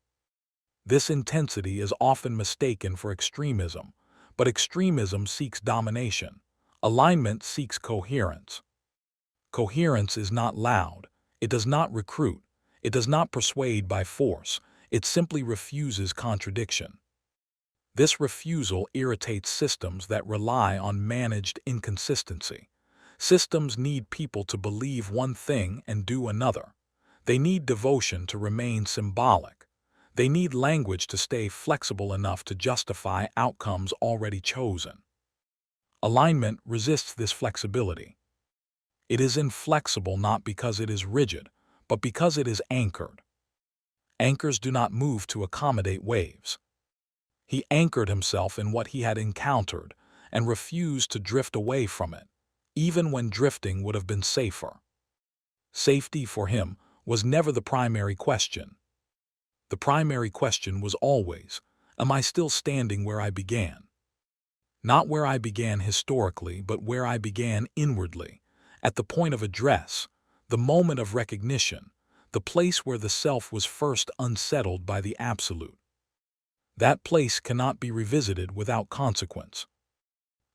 This intensity is often mistaken for extremism, but extremism seeks domination. Alignment seeks coherence. Coherence is not loud. It does not recruit. It does not persuade by force. It simply refuses contradiction. This refusal irritates systems that rely on managed inconsistency. Systems need people to believe one thing and do another. They need devotion to remain symbolic. They need language to stay flexible enough to justify outcomes already chosen. Alignment resists this flexibility. It is inflexible not because it is rigid, but because it is anchored. Anchors do not move to accommodate waves. He anchored himself in what he had encountered and refused to drift away from it, even when drifting would have been safer. Safety for him was never the primary question. The primary question was always, am I still standing where I began? Not where I began historically, but where I began inwardly, at the point of address, the moment of recognition, the place where the self was first unsettled by the absolute. That place cannot be revisited without consequence.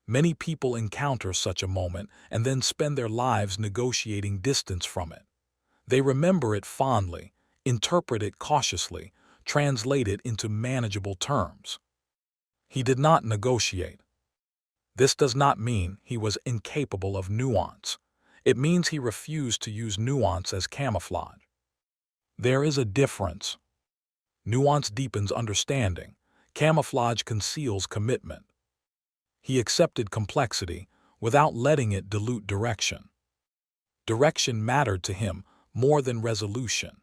Many people encounter such a moment and then spend their lives negotiating distance from it. They remember it fondly, interpret it cautiously, translate it into manageable terms. He did not negotiate. This does not mean he was incapable of nuance. It means he refused to use nuance as camouflage. There is a difference. Nuance deepens understanding. Camouflage conceals commitment. He accepted complexity without letting it dilute direction. Direction mattered to him more than resolution.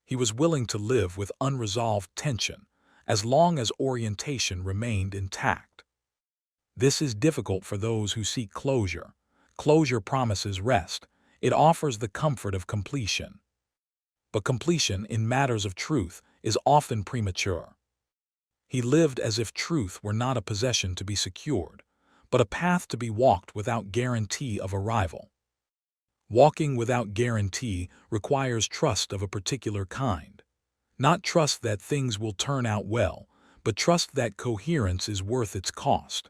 He was willing to live with unresolved tension as long as orientation remained intact. This is difficult for those who seek closure. Closure promises rest. It offers the comfort of completion. But completion in matters of truth is often premature. He lived as if truth were not a possession to be secured, but a path to be walked without guarantee of arrival. Walking without guarantee requires trust of a particular kind. Not trust that things will turn out well, but trust that coherence is worth its cost.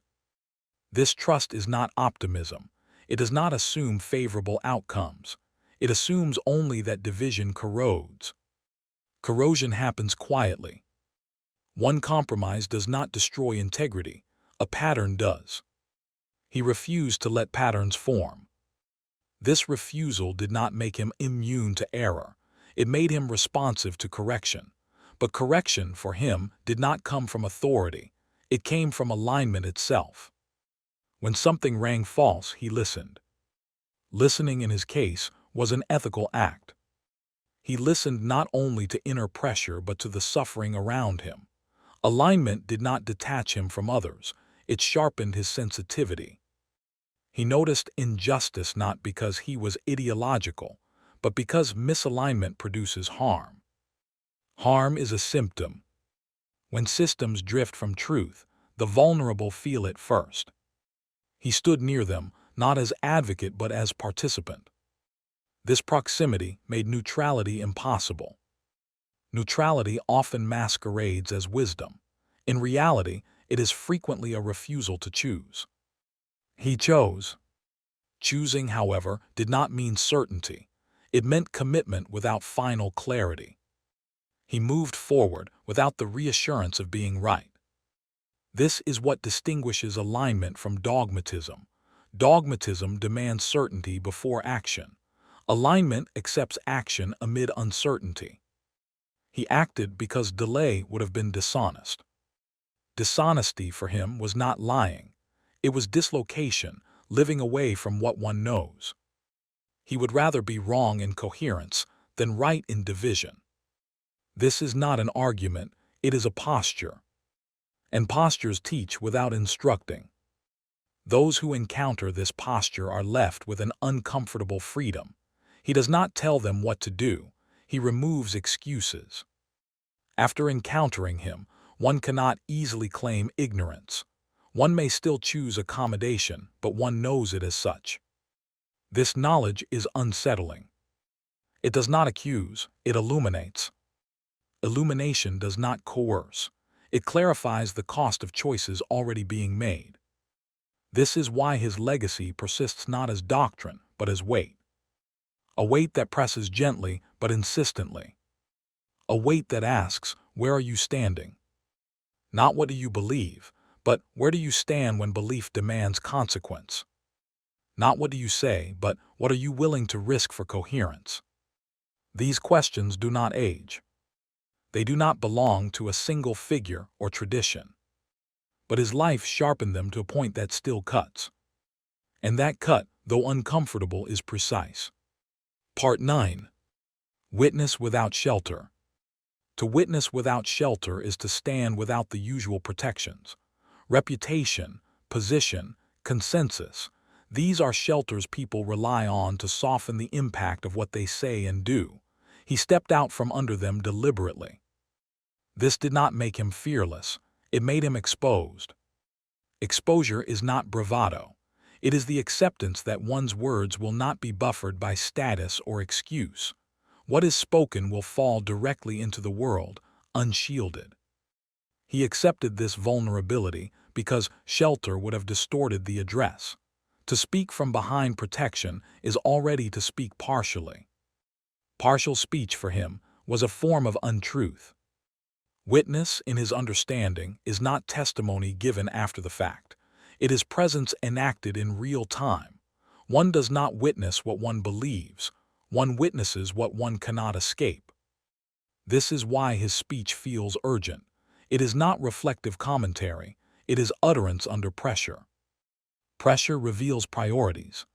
This trust is not optimism. It does not assume favorable outcomes. It assumes only that division corrodes. Corrosion happens quietly. One compromise does not destroy integrity. A pattern does. He refused to let patterns form. This refusal did not make him immune to error. It made him responsive to correction. But correction, for him, did not come from authority. It came from alignment itself. When something rang false, he listened. Listening in his case was an ethical act. He listened not only to inner pressure but to the suffering around him. Alignment did not detach him from others. It sharpened his sensitivity. He noticed injustice not because he was ideological, but because misalignment produces harm. Harm is a symptom. When systems drift from truth, the vulnerable feel it first. He stood near them, not as advocate but as participant. This proximity made neutrality impossible. Neutrality often masquerades as wisdom. In reality, it is frequently a refusal to choose. He chose. Choosing, however, did not mean certainty. It meant commitment without final clarity. He moved forward without the reassurance of being right. This is what distinguishes alignment from dogmatism. Dogmatism demands certainty before action. Alignment accepts action amid uncertainty. He acted because delay would have been dishonest. Dishonesty for him was not lying. It was dislocation, living away from what one knows. He would rather be wrong in coherence than right in division. This is not an argument, it is a posture. And postures teach without instructing. Those who encounter this posture are left with an uncomfortable freedom. He does not tell them what to do. He removes excuses. After encountering him, one cannot easily claim ignorance. One may still choose accommodation, but one knows it as such. This knowledge is unsettling. It does not accuse, it illuminates. Illumination does not coerce. It clarifies the cost of choices already being made. This is why his legacy persists not as doctrine, but as weight. A weight that presses gently but insistently. A weight that asks, where are you standing? Not what do you believe, but where do you stand when belief demands consequence? Not what do you say, but what are you willing to risk for coherence? These questions do not age. They do not belong to a single figure or tradition. But his life sharpened them to a point that still cuts. And that cut, though uncomfortable, is precise. Part 9. Witness without shelter. To witness without shelter is to stand without the usual protections. Reputation, position, consensus. These are shelters people rely on to soften the impact of what they say and do. He stepped out from under them deliberately. This did not make him fearless. It made him exposed. Exposure is not bravado. It is the acceptance that one's words will not be buffered by status or excuse. What is spoken will fall directly into the world, unshielded. He accepted this vulnerability because shelter would have distorted the address. To speak from behind protection is already to speak partially. Partial speech for him was a form of untruth. Witness, in his understanding, is not testimony given after the fact. It is presence enacted in real time. One does not witness what one believes. One witnesses what one cannot escape. This is why his speech feels urgent. It is not reflective commentary. It is utterance under pressure. Pressure reveals priorities.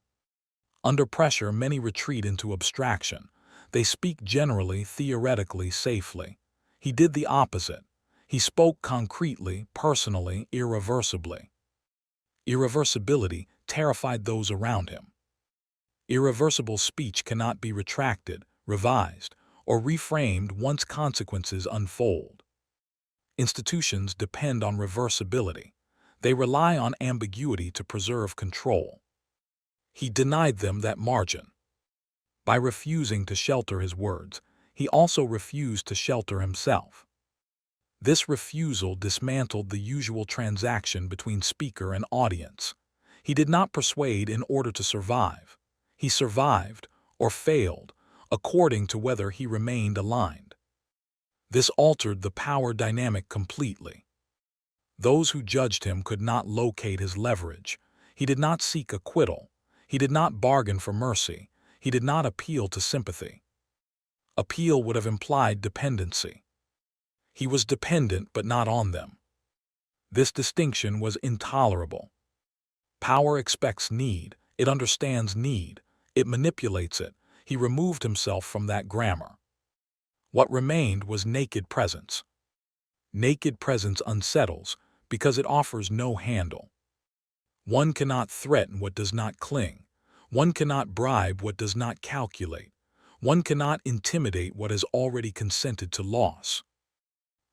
Under pressure, many retreat into abstraction. They speak generally, theoretically, safely. He did the opposite. He spoke concretely, personally, irreversibly. Irreversibility terrified those around him. Irreversible speech cannot be retracted, revised, or reframed once consequences unfold. Institutions depend on reversibility. They rely on ambiguity to preserve control. He denied them that margin. By refusing to shelter his words, he also refused to shelter himself. This refusal dismantled the usual transaction between speaker and audience. He did not persuade in order to survive. He survived, or failed, according to whether he remained aligned. This altered the power dynamic completely. Those who judged him could not locate his leverage. He did not seek acquittal. He did not bargain for mercy. He did not appeal to sympathy. Appeal would have implied dependency. He was dependent but not on them. This distinction was intolerable. Power expects need. It understands need. It manipulates it. He removed himself from that grammar. What remained was naked presence. Naked presence unsettles because it offers no handle. One cannot threaten what does not cling. One cannot bribe what does not calculate. One cannot intimidate what has already consented to loss.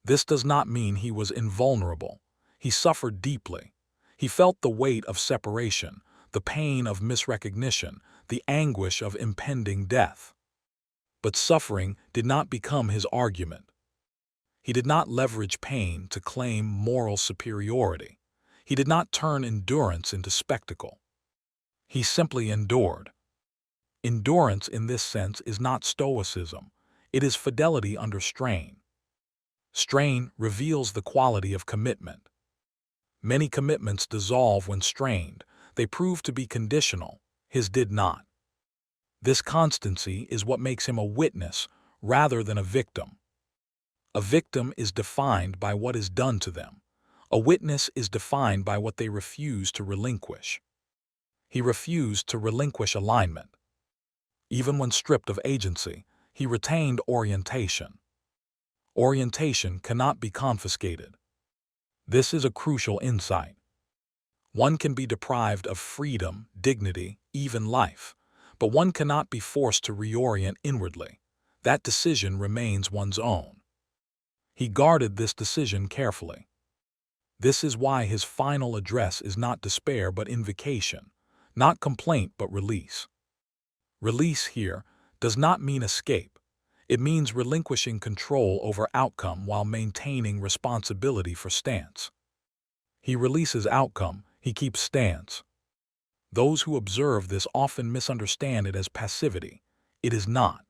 This does not mean he was invulnerable. He suffered deeply. He felt the weight of separation, the pain of misrecognition, the anguish of impending death. But suffering did not become his argument. He did not leverage pain to claim moral superiority. He did not turn endurance into spectacle. He simply endured. Endurance in this sense is not stoicism. It is fidelity under strain. Strain reveals the quality of commitment. Many commitments dissolve when strained. They prove to be conditional. His did not. This constancy is what makes him a witness rather than a victim. A victim is defined by what is done to them. A witness is defined by what they refuse to relinquish. He refused to relinquish alignment. Even when stripped of agency, he retained orientation. Orientation cannot be confiscated. This is a crucial insight. One can be deprived of freedom, dignity, even life, but one cannot be forced to reorient inwardly. That decision remains one's own. He guarded this decision carefully. This is why his final address is not despair but invocation, not complaint but release. Release here does not mean escape. It means relinquishing control over outcome while maintaining responsibility for stance. He releases outcome, he keeps stance. Those who observe this often misunderstand it as passivity. It is not.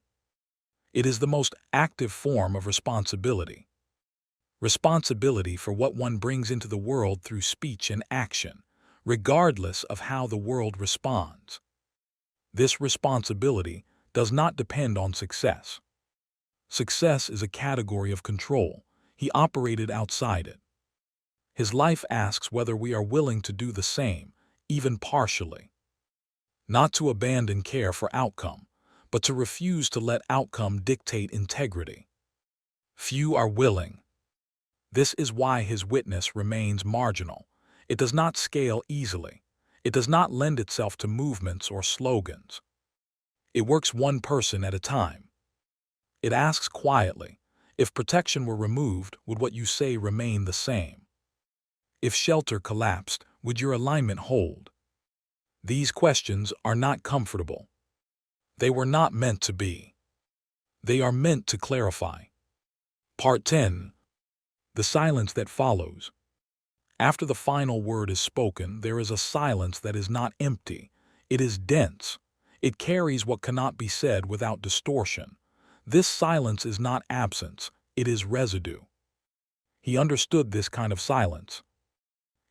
It is the most active form of responsibility. Responsibility for what one brings into the world through speech and action, regardless of how the world responds. This responsibility does not depend on success. Success is a category of control. He operated outside it. His life asks whether we are willing to do the same, even partially. Not to abandon care for outcome, but to refuse to let outcome dictate integrity. Few are willing. This is why his witness remains marginal. It does not scale easily. It does not lend itself to movements or slogans. It works one person at a time. It asks quietly, if protection were removed, would what you say remain the same? If shelter collapsed, would your alignment hold? These questions are not comfortable. They were not meant to be. They are meant to clarify. Part 10. The silence that follows. After the final word is spoken, there is a silence that is not empty. It is dense. It carries what cannot be said without distortion. This silence is not absence, it is residue. He understood this kind of silence.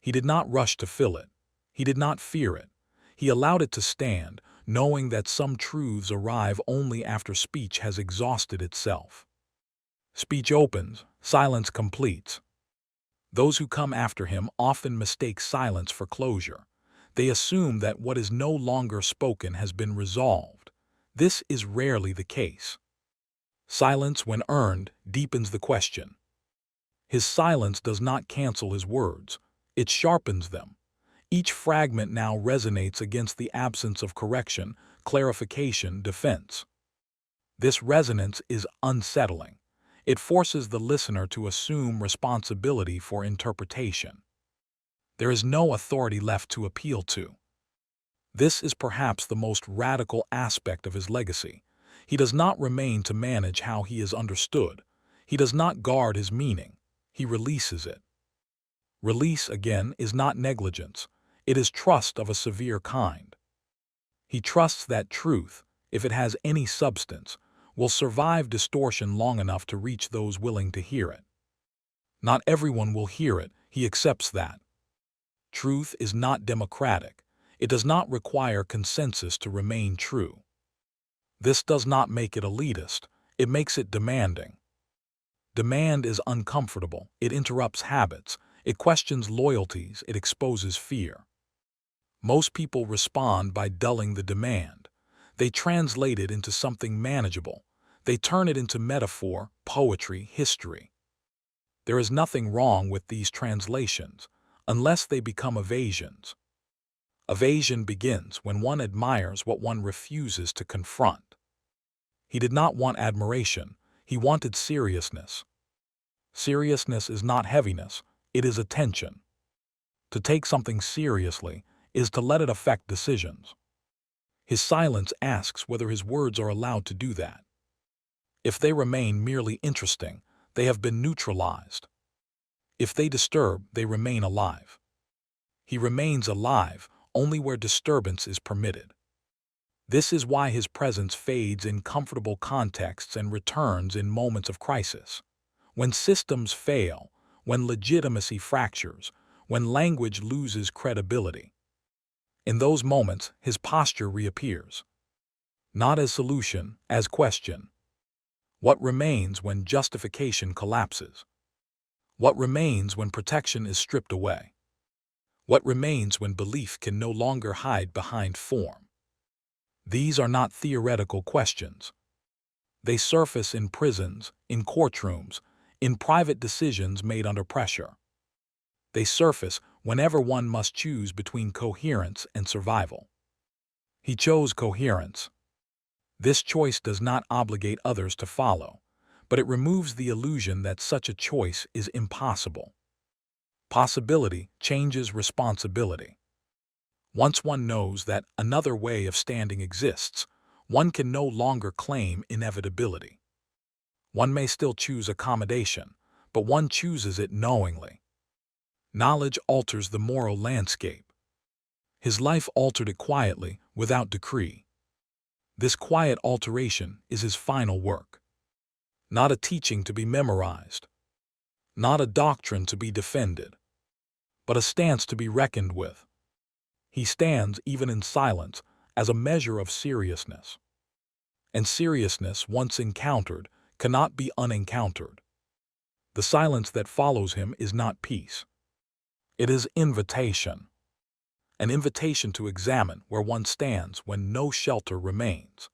He did not rush to fill it. He did not fear it. He allowed it to stand, knowing that some truths arrive only after speech has exhausted itself. Speech opens, silence completes. Those who come after him often mistake silence for closure. They assume that what is no longer spoken has been resolved. This is rarely the case. Silence, when earned, deepens the question. His silence does not cancel his words. It sharpens them. Each fragment now resonates against the absence of correction, clarification, defense. This resonance is unsettling. It forces the listener to assume responsibility for interpretation. There is no authority left to appeal to. This is perhaps the most radical aspect of his legacy. He does not remain to manage how he is understood. He does not guard his meaning. He releases it. Release, again, is not negligence. It is trust of a severe kind. He trusts that truth, if it has any substance, will survive distortion long enough to reach those willing to hear it. Not everyone will hear it, he accepts that. Truth is not democratic. It does not require consensus to remain true. This does not make it elitist, it makes it demanding. Demand is uncomfortable, it interrupts habits, it questions loyalties, it exposes fear. Most people respond by dulling the demand. They translate it into something manageable. They turn it into metaphor, poetry, history. There is nothing wrong with these translations, unless they become evasions. Evasion begins when one admires what one refuses to confront. He did not want admiration, he wanted seriousness. Seriousness is not heaviness, it is attention. To take something seriously is to let it affect decisions. His silence asks whether his words are allowed to do that. If they remain merely interesting, they have been neutralized. If they disturb, they remain alive. He remains alive only where disturbance is permitted. This is why his presence fades in comfortable contexts and returns in moments of crisis. When systems fail, when legitimacy fractures, when language loses credibility. In those moments, his posture reappears. Not as solution, as question. What remains when justification collapses? What remains when protection is stripped away? What remains when belief can no longer hide behind form? These are not theoretical questions. They surface in prisons, in courtrooms, in private decisions made under pressure. They surface whenever one must choose between coherence and survival. He chose coherence. This choice does not obligate others to follow, but it removes the illusion that such a choice is impossible. Possibility changes responsibility. Once one knows that another way of standing exists, one can no longer claim inevitability. One may still choose accommodation, but one chooses it knowingly. Knowledge alters the moral landscape. His life altered it quietly, without decree. This quiet alteration is his final work. Not a teaching to be memorized. Not a doctrine to be defended. But a stance to be reckoned with. He stands, even in silence, as a measure of seriousness. And seriousness, once encountered, cannot be unencountered. The silence that follows him is not peace. It is invitation. An invitation to examine where one stands when no shelter remains.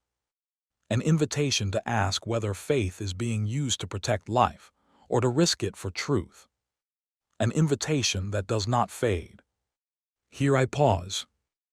An invitation to ask whether faith is being used to protect life or to risk it for truth. An invitation that does not fade. Here I pause.